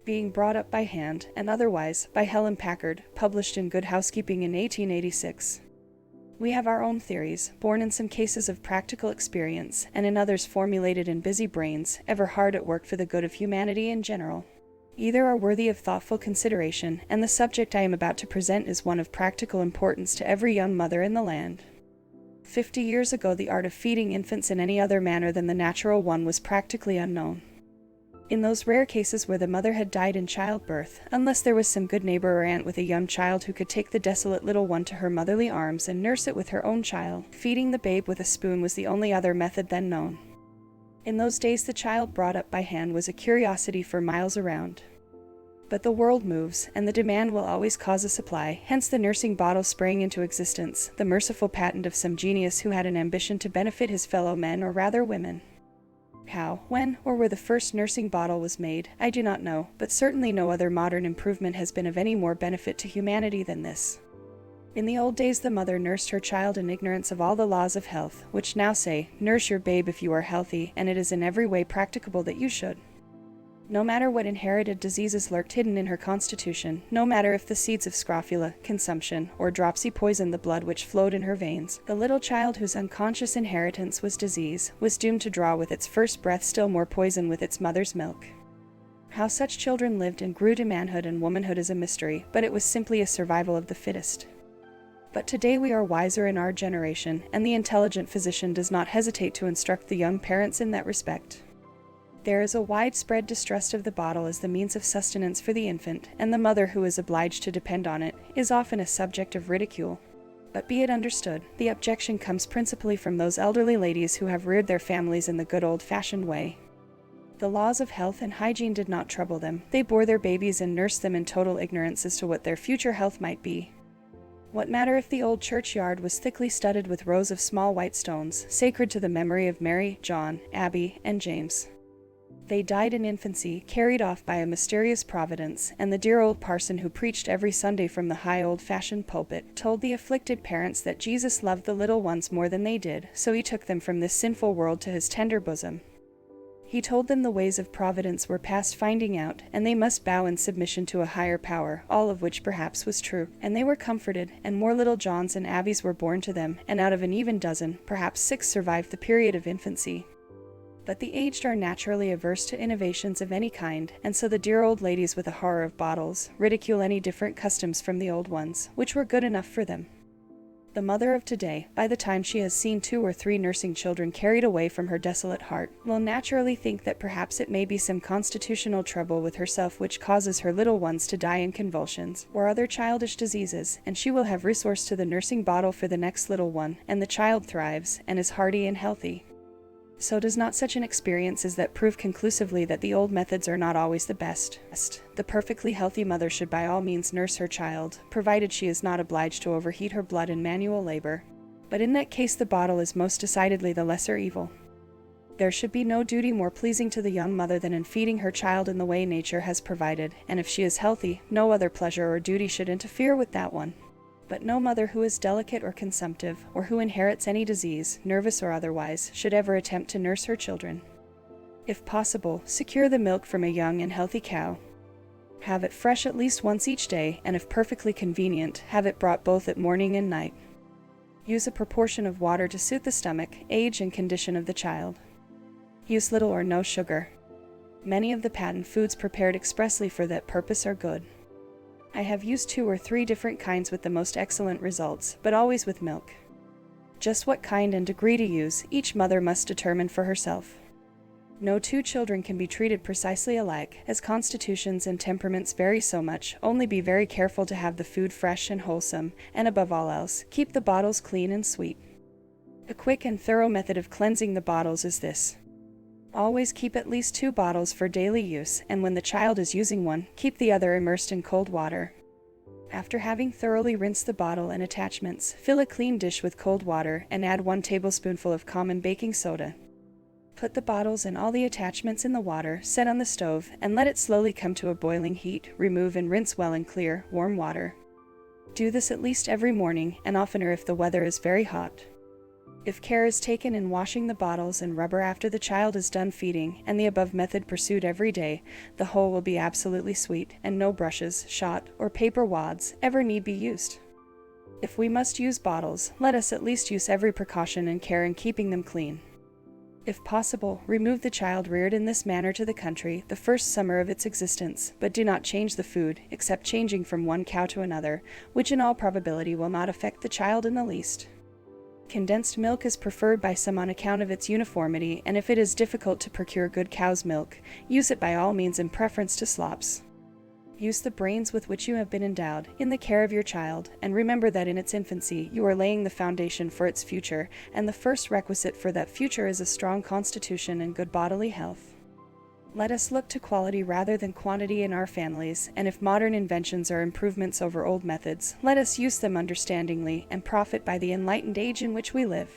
Being Brought Up by Hand and Otherwise by Helen Packard, published in Good Housekeeping in 1886. We have our own theories, born in some cases of practical experience, and in others formulated in busy brains, ever hard at work for the good of humanity in general. Either are worthy of thoughtful consideration, and the subject I am about to present is one of practical importance to every young mother in the land. 50 years ago, the art of feeding infants in any other manner than the natural one was practically unknown. In those rare cases where the mother had died in childbirth, unless there was some good neighbor or aunt with a young child who could take the desolate little one to her motherly arms and nurse it with her own child, feeding the babe with a spoon was the only other method then known. In those days, the child brought up by hand was a curiosity for miles around. But the world moves, and the demand will always cause a supply, hence the nursing bottle sprang into existence, the merciful patent of some genius who had an ambition to benefit his fellow men, or rather women. How, when, or where the first nursing bottle was made, I do not know, but certainly no other modern improvement has been of any more benefit to humanity than this. In the old days, the mother nursed her child in ignorance of all the laws of health, which now say, nurse your babe if you are healthy, and it is in every way practicable that you should. No matter what inherited diseases lurked hidden in her constitution, no matter if the seeds of scrofula, consumption, or dropsy poisoned the blood which flowed in her veins, the little child whose unconscious inheritance was disease was doomed to draw with its first breath still more poison with its mother's milk. How such children lived and grew to manhood and womanhood is a mystery, but it was simply a survival of the fittest. But today we are wiser in our generation, and the intelligent physician does not hesitate to instruct the young parents in that respect. There is a widespread distrust of the bottle as the means of sustenance for the infant, and the mother who is obliged to depend on it is often a subject of ridicule. But be it understood, the objection comes principally from those elderly ladies who have reared their families in the good old-fashioned way. The laws of health and hygiene did not trouble them. They bore their babies and nursed them in total ignorance as to what their future health might be. What matter if the old churchyard was thickly studded with rows of small white stones, sacred to the memory of Mary, John, Abby, and James? They died in infancy, carried off by a mysterious providence, and the dear old parson who preached every Sunday from the high old-fashioned pulpit told the afflicted parents that Jesus loved the little ones more than they did, so he took them from this sinful world to his tender bosom. He told them the ways of providence were past finding out, and they must bow in submission to a higher power, all of which perhaps was true, and they were comforted, and more little Johns and Abbies were born to them, and out of an even dozen, perhaps 6 survived the period of infancy. But the aged are naturally averse to innovations of any kind, and so the dear old ladies with a horror of bottles ridicule any different customs from the old ones, which were good enough for them. The mother of today, by the time she has seen 2 or 3 nursing children carried away from her desolate heart, will naturally think that perhaps it may be some constitutional trouble with herself which causes her little ones to die in convulsions, or other childish diseases, and she will have recourse to the nursing bottle for the next little one, and the child thrives, and is hearty and healthy. So does not such an experience as that prove conclusively that the old methods are not always the best? The perfectly healthy mother should by all means nurse her child, provided she is not obliged to overheat her blood in manual labor. But in that case the bottle is most decidedly the lesser evil. There should be no duty more pleasing to the young mother than in feeding her child in the way nature has provided, and if she is healthy, no other pleasure or duty should interfere with that one. But no mother who is delicate or consumptive, or who inherits any disease, nervous or otherwise, should ever attempt to nurse her children. If possible, secure the milk from a young and healthy cow. Have it fresh at least once each day, and if perfectly convenient, have it brought both at morning and night. Use a proportion of water to suit the stomach, age, and condition of the child. Use little or no sugar. Many of the patent foods prepared expressly for that purpose are good. I have used 2 or 3 different kinds with the most excellent results, but always with milk. Just what kind and degree to use, each mother must determine for herself. No 2 children can be treated precisely alike, as constitutions and temperaments vary so much. Only be very careful to have the food fresh and wholesome, and above all else, keep the bottles clean and sweet. A quick and thorough method of cleansing the bottles is this. Always keep at least 2 bottles for daily use, and when the child is using one, keep the other immersed in cold water. After having thoroughly rinsed the bottle and attachments, fill a clean dish with cold water and add 1 tablespoonful of common baking soda. Put the bottles and all the attachments in the water, set on the stove, and let it slowly come to a boiling heat. Remove and rinse well in clear, warm water. Do this at least every morning, and oftener if the weather is very hot. If care is taken in washing the bottles and rubber after the child is done feeding, and the above method pursued every day, the whole will be absolutely sweet, and no brushes, shot, or paper wads ever need be used. If we must use bottles, let us at least use every precaution and care in keeping them clean. If possible, remove the child reared in this manner to the country the first summer of its existence, but do not change the food, except changing from one cow to another, which in all probability will not affect the child in the least. Condensed milk is preferred by some on account of its uniformity, and if it is difficult to procure good cow's milk, use it by all means in preference to slops. Use the brains with which you have been endowed in the care of your child, and remember that in its infancy you are laying the foundation for its future, and the first requisite for that future is a strong constitution and good bodily health. Let us look to quality rather than quantity in our families, and if modern inventions are improvements over old methods, let us use them understandingly and profit by the enlightened age in which we live.